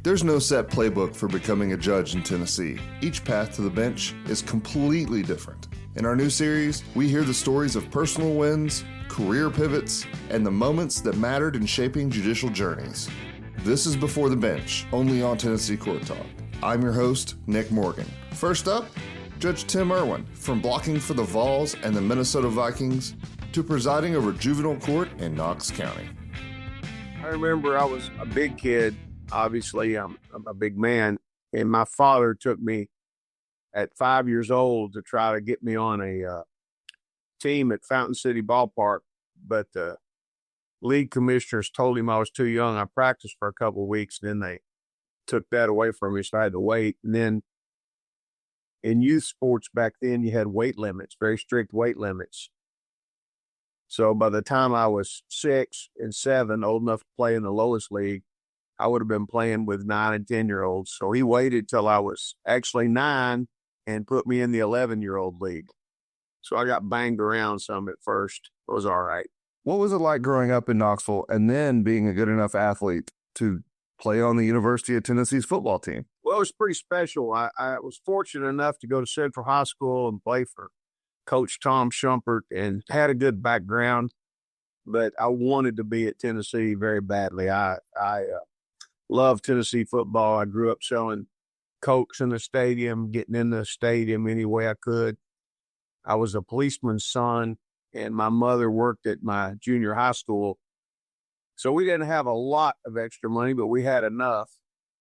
There's no set playbook for becoming a judge in Tennessee. Each path to the bench is completely different. In our new series, we hear the stories of personal wins, career pivots, and the moments that mattered in shaping judicial journeys. This is Before the Bench, only on Tennessee Court Talk. I'm your host, Nick Morgan. First up, Judge Tim Irwin, from blocking for the Vols and the Minnesota Vikings to presiding over juvenile court in Knox County. I remember I was a big kid. Obviously, I'm a big man, and my father took me at 5 years old to try to get me on a team at Fountain City Ballpark, but the league commissioners told him I was too young. I practiced for a couple of weeks, then they took that away from me, so I had to wait. And then in youth sports back then, you had weight limits, very strict weight limits. So by the time I was 6 and 7, old enough to play in the lowest league, I would have been playing with 9 and 10-year-olds. So he waited till I was actually 9 and put me in the 11-year-old league. So I got banged around some at first. It was all right. What was it like growing up in Knoxville and then being a good enough athlete to play on the University of Tennessee's football team? Well, it was pretty special. I was fortunate enough to go to Central High School and play for Coach Tom Shumpert and had a good background, but I wanted to be at Tennessee very badly. I love Tennessee football. I grew up selling Cokes in the stadium, getting in the stadium any way I could. I was a policeman's son, and my mother worked at my junior high school. So we didn't have a lot of extra money, but we had enough.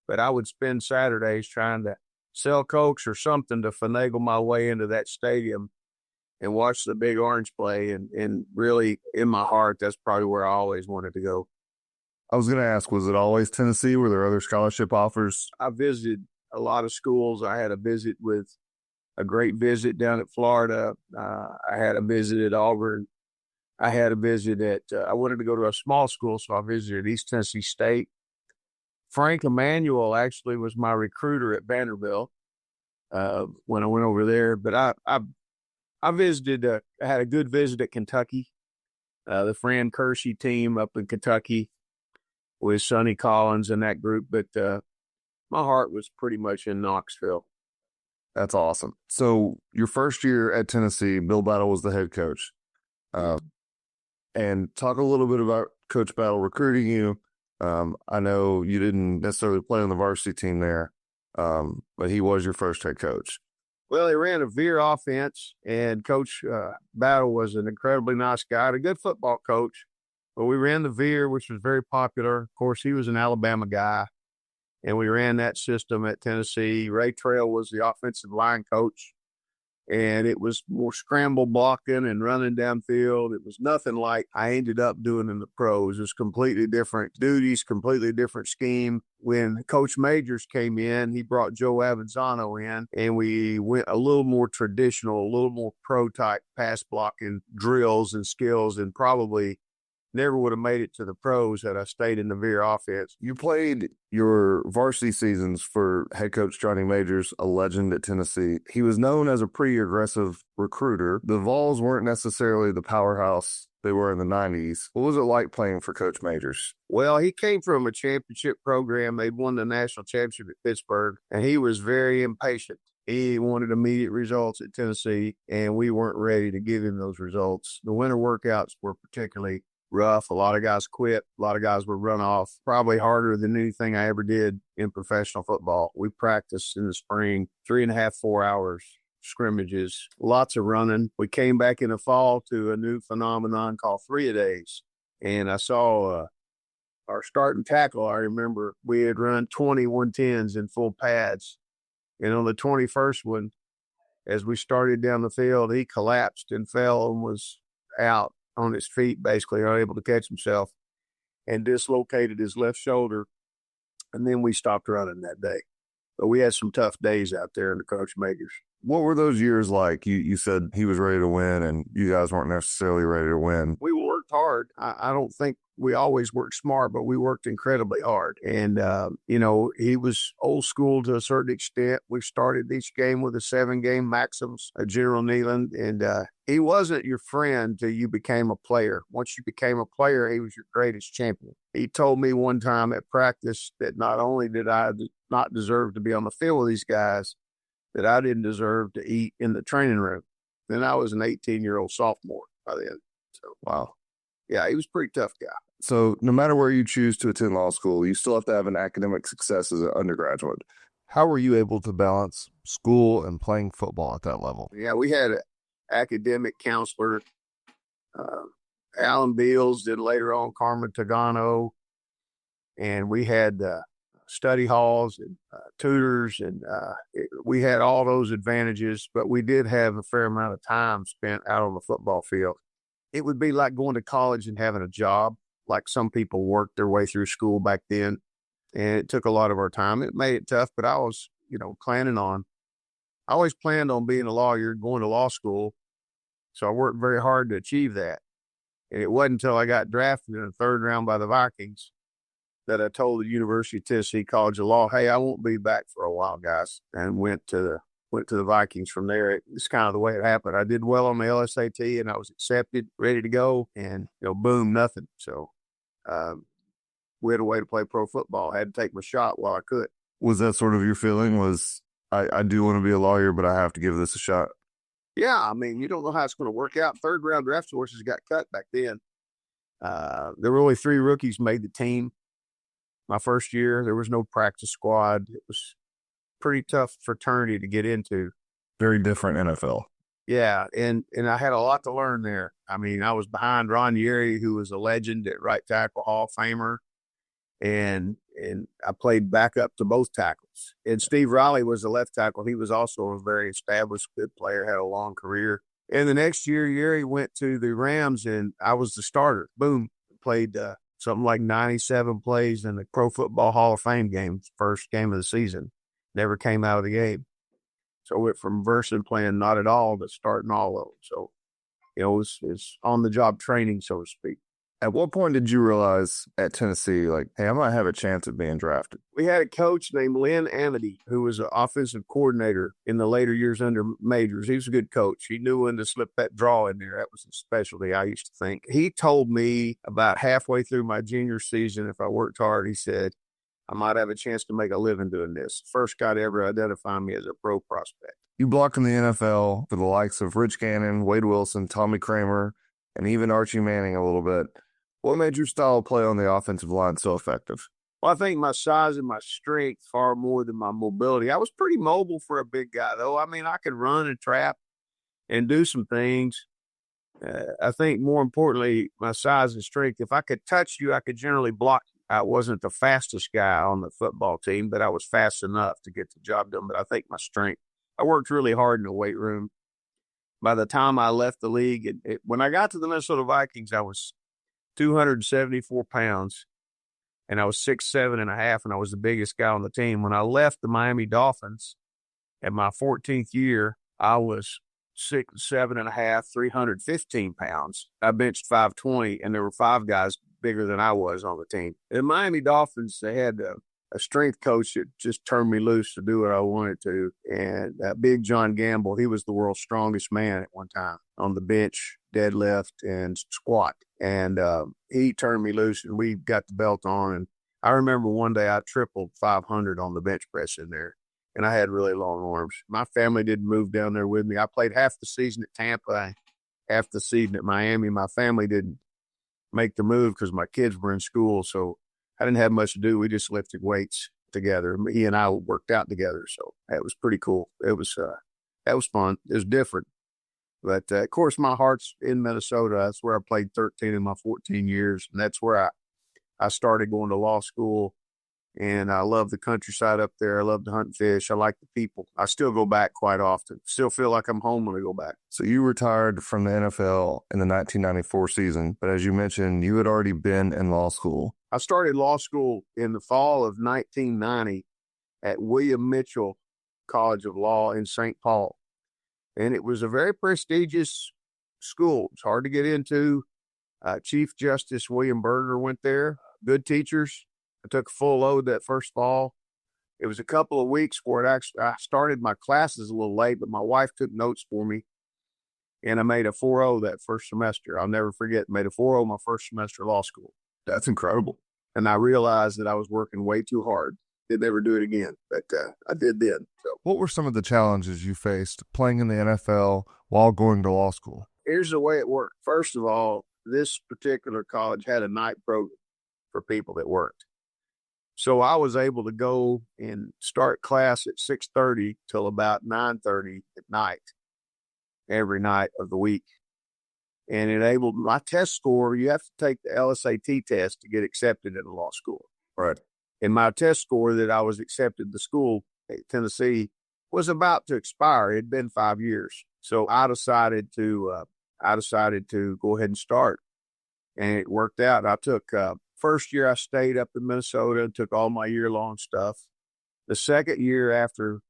But I would spend Saturdays trying to sell Cokes or something to finagle my way into that stadium and watch the Big Orange play. And really, in my heart, that's probably where I always wanted to go. I was going to ask, was it always Tennessee? Were there other scholarship offers? I visited a lot of schools. I had a great visit down at Florida. I had a visit at Auburn. I had a visit at, I wanted to go to a small school, so I visited East Tennessee State. Frank Emanuel actually was my recruiter at Vanderbilt when I went over there. But I visited, I had a good visit at Kentucky, the Fran Kersey team up in Kentucky with Sonny Collins and that group. But my heart was pretty much in Knoxville. That's awesome. So your first year at Tennessee, Bill Battle was the head coach. And talk a little bit about Coach Battle recruiting you. I know you didn't necessarily play on the varsity team there, but he was your first head coach. Well, he ran a veer offense, and Coach Battle was an incredibly nice guy, a good football coach. But we ran the veer, which was very popular. Of course, he was an Alabama guy, and we ran that system at Tennessee. Ray Trail was the offensive line coach, and it was more scramble blocking and running downfield. It was nothing like I ended up doing in the pros. It was completely different duties, completely different scheme. When Coach Majors came in, he brought Joe Avanzano in, and we went a little more traditional, a little more pro-type pass blocking drills and skills, and probably never would have made it to the pros had I stayed in the veer offense. You played your varsity seasons for head coach Johnny Majors, a legend at Tennessee. He was known as a pretty aggressive recruiter. The Vols weren't necessarily the powerhouse they were in the 90s. What was it like playing for Coach Majors? Well, he came from a championship program. They'd won the national championship at Pittsburgh, and he was very impatient. He wanted immediate results at Tennessee, and we weren't ready to give him those results. The winter workouts were particularly rough. A lot of guys quit. A lot of guys were run off. Probably harder than anything I ever did in professional football. We practiced in the spring, 3.5, 4 hours, scrimmages, lots of running. We came back in the fall to a new phenomenon called 3-a-days. And I saw our starting tackle. I remember we had run 20 110s in full pads. And on the 21st one, as we started down the field, he collapsed and fell and was out on his feet, basically unable to catch himself, and dislocated his left shoulder. And then we stopped running that day. But we had some tough days out there in the Coach Majors. What were those years like? You said he was ready to win, and you guys weren't necessarily ready to win. We worked worked hard. I don't think we always worked smart, but we worked incredibly hard. And, he was old school to a certain extent. We started each game with a 7-game maxims, a General Neyland, and he wasn't your friend till you became a player. Once you became a player, he was your greatest champion. He told me one time at practice that not only did I not deserve to be on the field with these guys, that I didn't deserve to eat in the training room. Then I was an 18-year-old sophomore by then. So, Wow. Yeah, he was a pretty tough guy. So no matter where you choose to attend law school, you still have to have an academic success as an undergraduate. How were you able to balance school and playing football at that level? Yeah, we had an academic counselor, Alan Beals, then later on Carmen Tagano, and we had study halls and tutors, and we had all those advantages, but we did have a fair amount of time spent out on the football field. It would be like going to college and having a job, like some people worked their way through school back then, and it took a lot of our time. It made it tough, but I was, I always planned on being a lawyer, going to law school, so I worked very hard to achieve that. And it wasn't until I got drafted in the 3rd round by the Vikings that I told the University of Tennessee College of Law, hey, I won't be back for a while, guys, and went to the Vikings from there. It's kind of the way it happened. I did well on the LSAT, and I was accepted, ready to go, and, boom, nothing. So we had a way to play pro football. I had to take my shot while I could. Was that sort of your feeling, was I do want to be a lawyer, but I have to give this a shot? Yeah, I mean, you don't know how it's going to work out. 3rd round draft sources got cut back then. There were only 3 rookies made the team. My first year, there was no practice squad. It was pretty tough fraternity to get into. Very different NFL. Yeah, and I had a lot to learn there. I mean, I was behind Ron Yeri, who was a legend at right tackle, Hall of Famer, and I played backup to both tackles. And Steve Riley was the left tackle. He was also a very established, good player, had a long career. And the next year, Yeri went to the Rams, and I was the starter. Boom, played something like 97 plays in the Pro Football Hall of Fame game, first game of the season. Never came out of the game. So I went from versing playing not at all to starting all of them. So, it's on-the-job training, so to speak. At what point did you realize at Tennessee, like, hey, I might have a chance at being drafted? We had a coach named Lynn Amity, who was an offensive coordinator in the later years under Majors. He was a good coach. He knew when to slip that draw in there. That was his specialty, I used to think. He told me about halfway through my junior season, if I worked hard, he said, I might have a chance to make a living doing this. First guy to ever identify me as a pro prospect. You blocked in the NFL for the likes of Rich Gannon, Wade Wilson, Tommy Kramer, and even Archie Manning a little bit. What made your style of play on the offensive line so effective? Well, I think my size and my strength far more than my mobility. I was pretty mobile for a big guy, though. I mean, I could run and trap and do some things. I think more importantly, my size and strength. If I could touch you, I could generally block you. I wasn't the fastest guy on the football team, but I was fast enough to get the job done. But I think my strength. I worked really hard in the weight room. By the time I left the league, when I got to the Minnesota Vikings, I was 274 pounds, and I was 6'7.5", and I was the biggest guy on the team. When I left the Miami Dolphins at my 14th year, I was 6'7.5", 315 pounds. I benched 520, and there were 5 guys bigger than I was on the team. The Miami Dolphins, they had a strength coach that just turned me loose to do what I wanted to. And Big John Gamble, he was the world's strongest man at one time on the bench, deadlift, and squat. And he turned me loose, and we got the belt on. And I remember one day I tripled 500 on the bench press in there, and I had really long arms. My family didn't move down there with me. I played half the season at Tampa, half the season at Miami. My family didn't make the move because my kids were in school, so I didn't have much to do. We just lifted weights together. He and I worked out together, so that was pretty cool. It was that was fun. It was different. But, of course, my heart's in Minnesota. That's where I played 13 of my 14 years, and that's where I started going to law school. And I love the countryside up there. I love to hunt and fish. I like the people. I still go back quite often. Still feel like I'm home when I go back. So you retired from the NFL in the 1994 season, but as you mentioned, you had already been in law school. I started law school in the fall of 1990 at William Mitchell College of Law in St. Paul. And it was a very prestigious school. It's hard to get into. Chief Justice William Berger went there. Good teachers. I took a full load that first fall. It was a couple of weeks for it. Actually, I started my classes a little late, but my wife took notes for me, and I made a 4.0 that first semester. I'll never forget. Made a 4.0 my first semester of law school. That's incredible. And I realized that I was working way too hard. Did never do it again, but I did then. So, what were some of the challenges you faced playing in the NFL while going to law school? Here's the way it worked. First of all, this particular college had a night program for people that worked. So I was able to go and start class at 6:30 till about 9:30 at night, every night of the week. And it enabled my test score. You have to take the LSAT test to get accepted in a law school. Right. And my test score that I was accepted to school at Tennessee was about to expire. It had been 5 years. So I decided to go ahead and start. And it worked out. I took, first year I stayed up in Minnesota and took all my year-long stuff. The second year after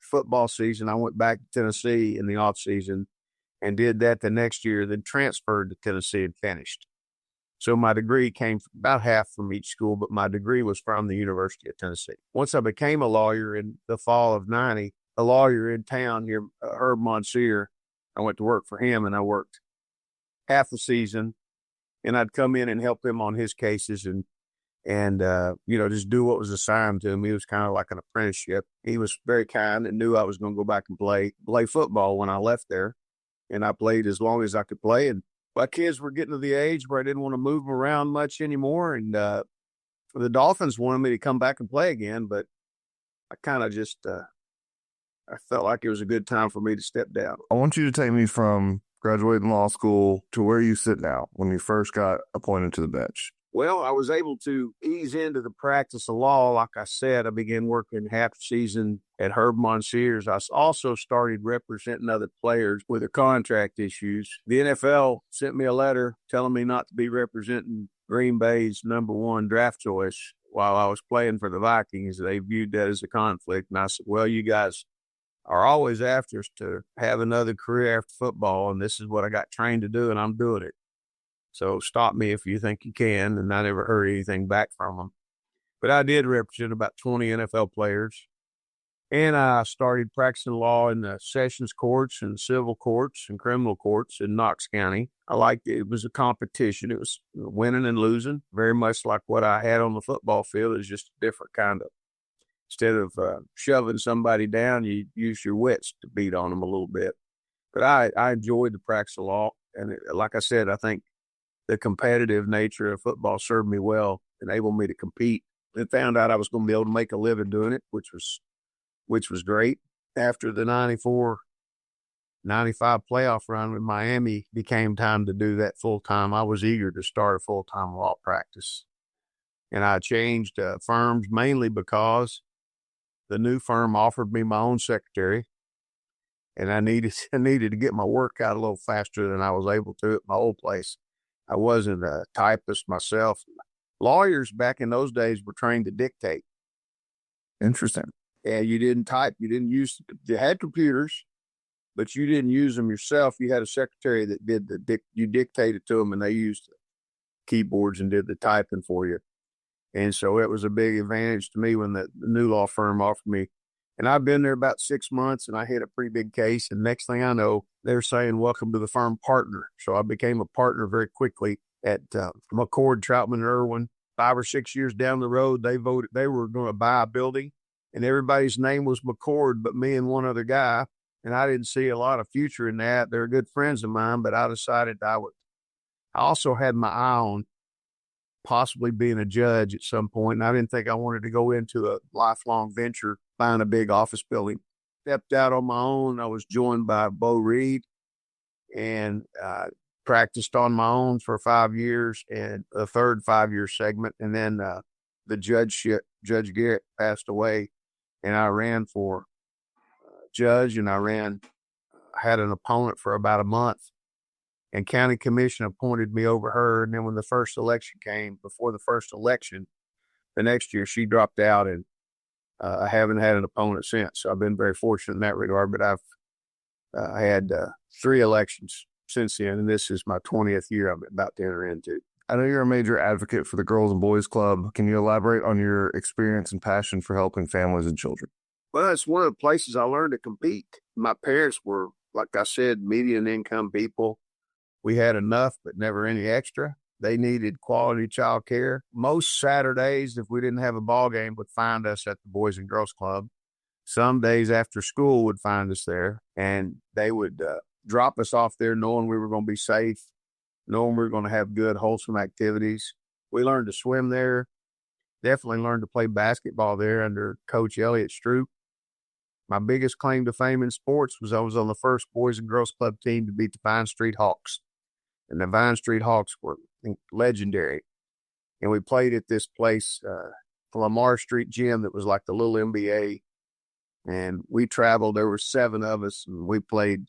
football season, I went back to Tennessee in the off season and did that the next year, then transferred to Tennessee and finished. So my degree came about half from each school, but my degree was from the University of Tennessee. Once I became a lawyer in the fall of 90, a lawyer in town here, Herb Monsieur, I went to work for him, and I worked half the season, and I'd come in and help him on his cases and just do what was assigned to him. He was kind of like an apprenticeship. He was very kind and knew I was going to go back and play football when I left there. And I played as long as I could play. And my kids were getting to the age where I didn't want to move them around much anymore. And the Dolphins wanted me to come back and play again, but I kind of just I felt like it was a good time for me to step down. I want you to take me from graduating law school to where you sit now when you first got appointed to the bench. Well, I was able to ease into the practice of law. Like I said, I began working half the season at Herb Monsieur's. I also started representing other players with their contract issues. The NFL sent me a letter telling me not to be representing Green Bay's #1 draft choice while I was playing for the Vikings. They viewed that as a conflict. And I said, well, you guys are always after us to have another career after football, and this is what I got trained to do, and I'm doing it. So stop me if you think you can. And I never heard anything back from them. But I did represent about 20 NFL players. And I started practicing law in the sessions courts and civil courts and criminal courts in Knox County. I liked it. It was a competition. It was winning and losing, very much like what I had on the football field. It was just a different kind of, instead of shoving somebody down, you use your wits to beat on them a little bit. But I enjoyed the practice of law. And like I said, I think the competitive nature of football served me well, enabled me to compete, and found out I was going to be able to make a living doing it, which was great. After the 94-95 playoff run with Miami became time to do that full time, I was eager to start a full-time law practice. And I changed firms mainly because the new firm offered me my own secretary, and I needed to get my work out a little faster than I was able to at my old place. I wasn't a typist myself. Lawyers back in those days were trained to dictate. Interesting. And you didn't type. You had computers, but you didn't use them yourself. You had a secretary that did you dictated to them, and they used keyboards and did the typing for you. And so it was a big advantage to me when the new law firm offered me. And I've been there about 6 months, and I hit a pretty big case. And next thing I know, they're saying, welcome to the firm partner. So I became a partner very quickly at McCord, Troutman, Irwin. 5 or 6 years down the road, they voted they were going to buy a building, and everybody's name was McCord but me and one other guy. And I didn't see a lot of future in that. They're good friends of mine, but I decided I would. I also had my eye on possibly being a judge at some point, and I didn't think I wanted to go into a lifelong venture, buying a big office building. Stepped out on my own. I was joined by Bo Reed, and practiced on my own for 5 years, and a third 5-year segment. And then the Judge Garrett passed away, and I ran for judge, and I had an opponent for about a month, and county commission appointed me over her. And then when the first election came, before the first election, the next year she dropped out, and I haven't had an opponent since. So I've been very fortunate in that regard, but I've had 3 elections since then, and this is my 20th year I'm about to enter into. I know you're a major advocate for the Girls and Boys Club. Can you elaborate on your experience and passion for helping families and children? Well, it's one of the places I learned to compete. My parents were, like I said, median income people. We had enough, but never any extra. They needed quality child care. Most Saturdays, if we didn't have a ball game, would find us at the Boys and Girls Club. Some days after school would find us there, and they would drop us off there knowing we were going to be safe, knowing we were going to have good, wholesome activities. We learned to swim there, definitely learned to play basketball there under Coach Elliott Stroop. My biggest claim to fame in sports was I was on the first Boys and Girls Club team to beat the Vine Street Hawks. And the Vine Street Hawks were legendary. And we played at this place, Lamar Street Gym, that was like the little NBA. And we traveled. There were 7 of us, and we played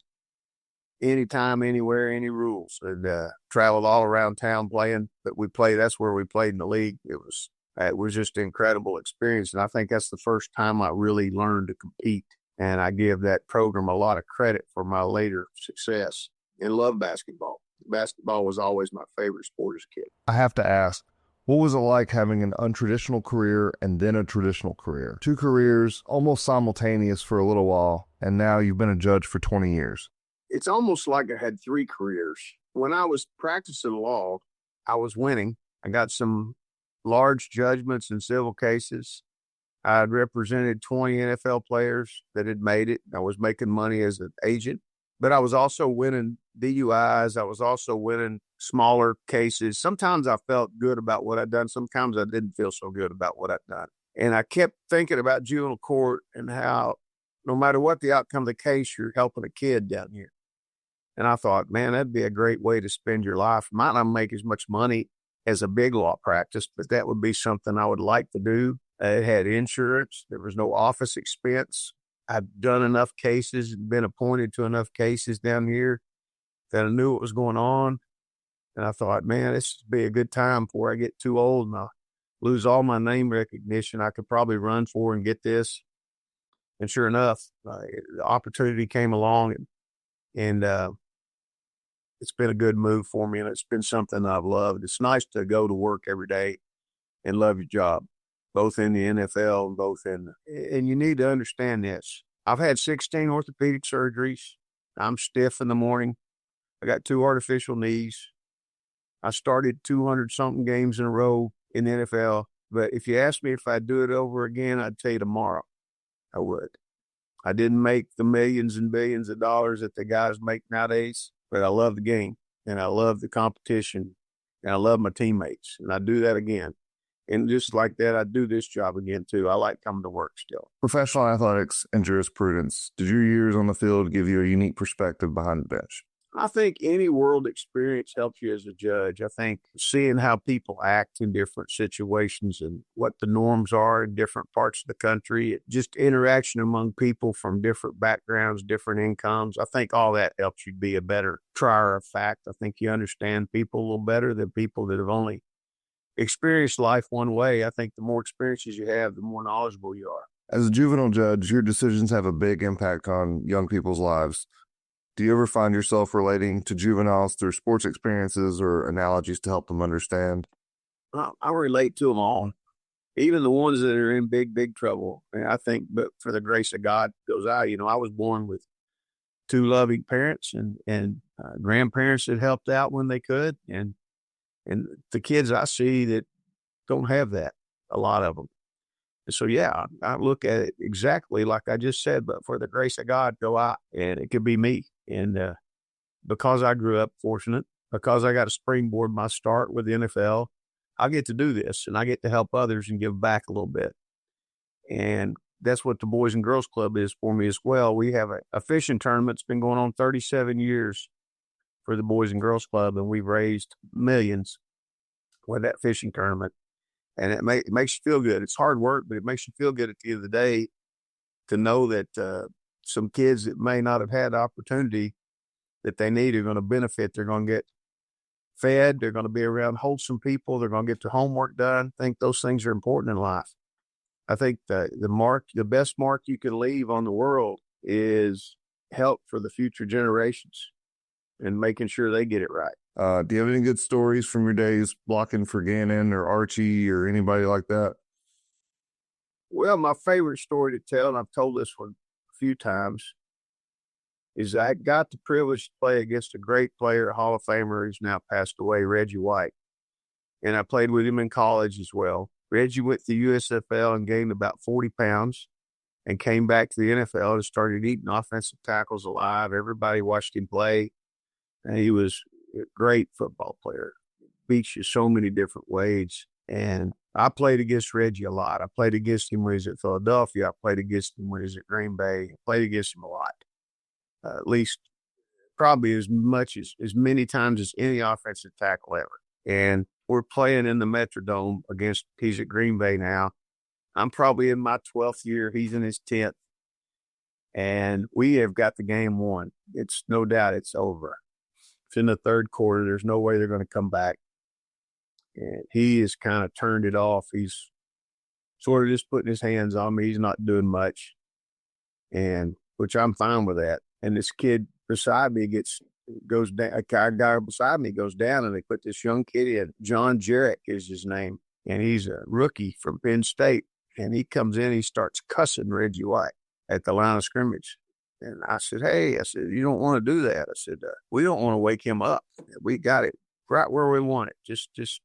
anytime, anywhere, any rules. And traveled all around town playing. But that's where we played in the league. It was just an incredible experience. And I think that's the first time I really learned to compete. And I give that program a lot of credit for my later success and love basketball. Basketball was always my favorite sport as a kid. I have to ask, what was it like having an untraditional career and then a traditional career? 2 careers, almost simultaneous for a little while, and now you've been a judge for 20 years. It's almost like I had 3 careers. When I was practicing law, I was winning. I got some large judgments in civil cases. I had represented 20 NFL players that had made it. I was making money as an agent, but I was also winning DUIs. I was also winning smaller cases. Sometimes I felt good about what I'd done. Sometimes I didn't feel so good about what I'd done. And I kept thinking about juvenile court and how no matter what the outcome of the case, you're helping a kid down here. And I thought, man, that'd be a great way to spend your life. Might not make as much money as a big law practice, but that would be something I would like to do. It had insurance. There was no office expense. I'd done enough cases and been appointed to enough cases down here that I knew what was going on. And I thought, man, this would be a good time before I get too old and I lose all my name recognition. I could probably run for and get this. And sure enough, the opportunity came along and it's been a good move for me. And it's been something I've loved. It's nice to go to work every day and love your job, both in the NFL and and you need to understand this. I've had 16 orthopedic surgeries. I'm stiff in the morning. I got 2 artificial knees. I started 200-something games in a row in the NFL. But if you ask me if I'd do it over again, I'd tell you tomorrow I would. I didn't make the millions and billions of dollars that the guys make nowadays, but I love the game, and I love the competition, and I love my teammates, and I do that again. And just like that, I do this job again, too. I like coming to work still. Professional athletics and jurisprudence. Did your years on the field give you a unique perspective behind the bench? I think any world experience helps you as a judge. I think seeing how people act in different situations and what the norms are in different parts of the country, just interaction among people from different backgrounds, different incomes. I think all that helps you be a better trier of fact. I think you understand people a little better than people that have only experienced life one way. I think the more experiences you have, the more knowledgeable you are. As a juvenile judge, your decisions have a big impact on young people's lives. Do you ever find yourself relating to juveniles through sports experiences or analogies to help them understand? I relate to them all, even the ones that are in big, big trouble. And I think, but for the grace of God goes out. I was born with 2 loving parents and grandparents that helped out when they could. And the kids I see that don't have that, a lot of them. And so, yeah, I look at it exactly like I just said, but for the grace of God, go out, and it could be me. And because I grew up fortunate, because I got a springboard my start with the NFL, I get to do this, and I get to help others and give back a little bit. And that's what the Boys and Girls Club is for me as well. We have a fishing tournament. It's been going on 37 years for the Boys and Girls Club, and we've raised millions with that fishing tournament. And it makes you feel good. It's hard work, but it makes you feel good at the end of the day to know that some kids that may not have had the opportunity that they need are going to benefit. They're going to get fed. They're going to be around wholesome people. They're going to get their homework done. I think those things are important in life. I think the best mark you can leave on the world is help for the future generations. and making sure they get it right. Do you have any good stories from your days blocking for Gannon or Archie or anybody like that? Well, my favorite story to tell, and I've told this one a few times, is I got the privilege to play against a great player, a Hall of Famer who's now passed away, Reggie White. And I played with him in college as well. Reggie went to the USFL and gained about 40 pounds and came back to the NFL and started eating offensive tackles alive. Everybody watched him play. And he was a great football player. Beats you so many different ways. And I played against Reggie a lot. I played against him when he was at Philadelphia. I played against him when he was at Green Bay. I played against him a lot. At least probably as many times as any offensive tackle ever. And we're playing in the Metrodome against, he's at Green Bay now. I'm probably in my 12th year. He's in his 10th. And we have got the game won. It's no doubt it's over. It's in the third quarter. There's no way they're going to come back. And he has kind of turned it off. He's sort of just putting his hands on me. He's not doing much. And which I'm fine with that. And this kid beside me goes down. A guy beside me goes down, and they put this young kid in. John Jarrett is his name, and he's a rookie from Penn State. And he comes in, he starts cussing Reggie White at the line of scrimmage. And I said, "Hey," I said, "you don't want to do that." I said, "We don't want to wake him up. We got it right where we want it. Just."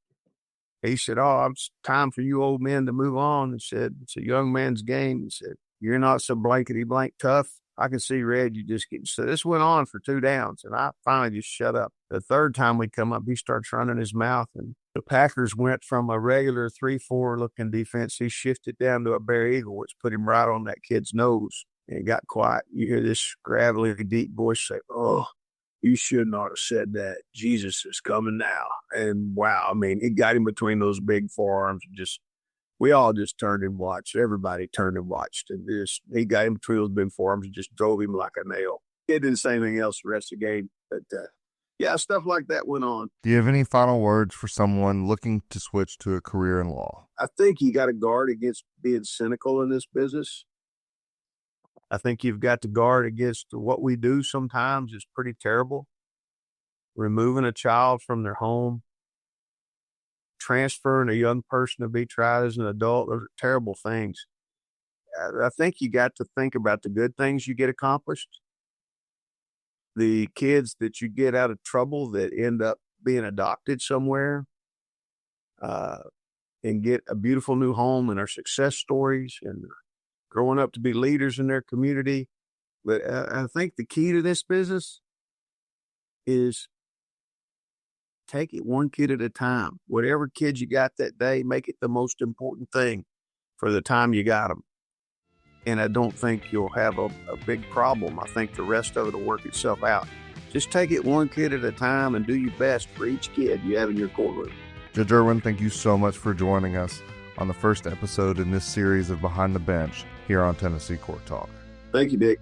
He said, "Oh, it's time for you old men to move on." And said, "It's a young man's game." He said, "You're not so blankety blank tough." I can see Red, you just getting, so this went on for 2 downs, and I finally just shut up. The third time we come up, he starts running his mouth, and the Packers went from a regular 3-4 looking defense. He shifted down to a Bear Eagle, which put him right on that kid's nose, and it got quiet. You hear this gravelly, deep voice say, "Oh, you should not have said that. Jesus is coming now." And wow, I mean, it got him between those big forearms. We all just turned and watched. Everybody turned and watched. And he got him between those big forearms and just drove him like a nail. He didn't say anything else the rest of the game. But, yeah, stuff like that went on. Do you have any final words for someone looking to switch to a career in law? I think you got to guard against being cynical in this business. I think you've got to guard against what we do sometimes is pretty terrible. Removing a child from their home, transferring a young person to be tried as an adult, those are terrible things. I think you got to think about the good things you get accomplished. The kids that you get out of trouble that end up being adopted somewhere and get a beautiful new home and are success stories and growing up to be leaders in their community. But I think the key to this business is take it one kid at a time. Whatever kid you got that day, make it the most important thing for the time you got them. And I don't think you'll have a big problem. I think the rest of it will work itself out. Just take it one kid at a time and do your best for each kid you have in your courtroom. Judge Irwin, thank you so much for joining us on the first episode in this series of Behind the Bench here on Tennessee Court Talk. Thank you, Dick.